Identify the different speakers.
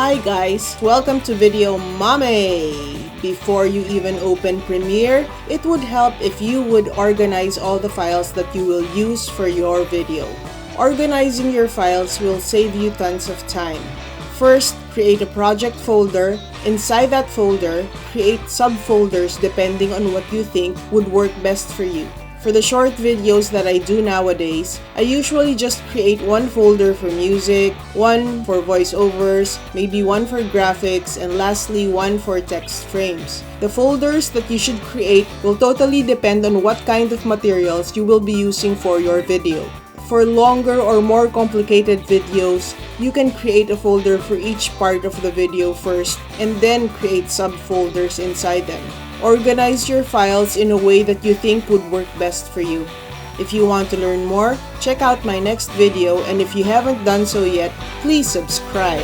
Speaker 1: Hi guys, welcome to Video Mame! Before you even open Premiere, it would help if you would organize all the files that you will use for your video. Organizing your files will save you tons of time. First, create a project folder. Inside that folder, create subfolders depending on what you think would work best for you. For the short videos that I do nowadays, I usually just create one folder for music, one for voiceovers, maybe one for graphics, and lastly one for text frames. The folders that you should create will totally depend on what kind of materials you will be using for your video. For longer or more complicated videos, you can create a folder for each part of the video first and then create subfolders inside them. Organize your files in a way that you think would work best for you. If you want to learn more, check out my next video, and if you haven't done so yet, please subscribe.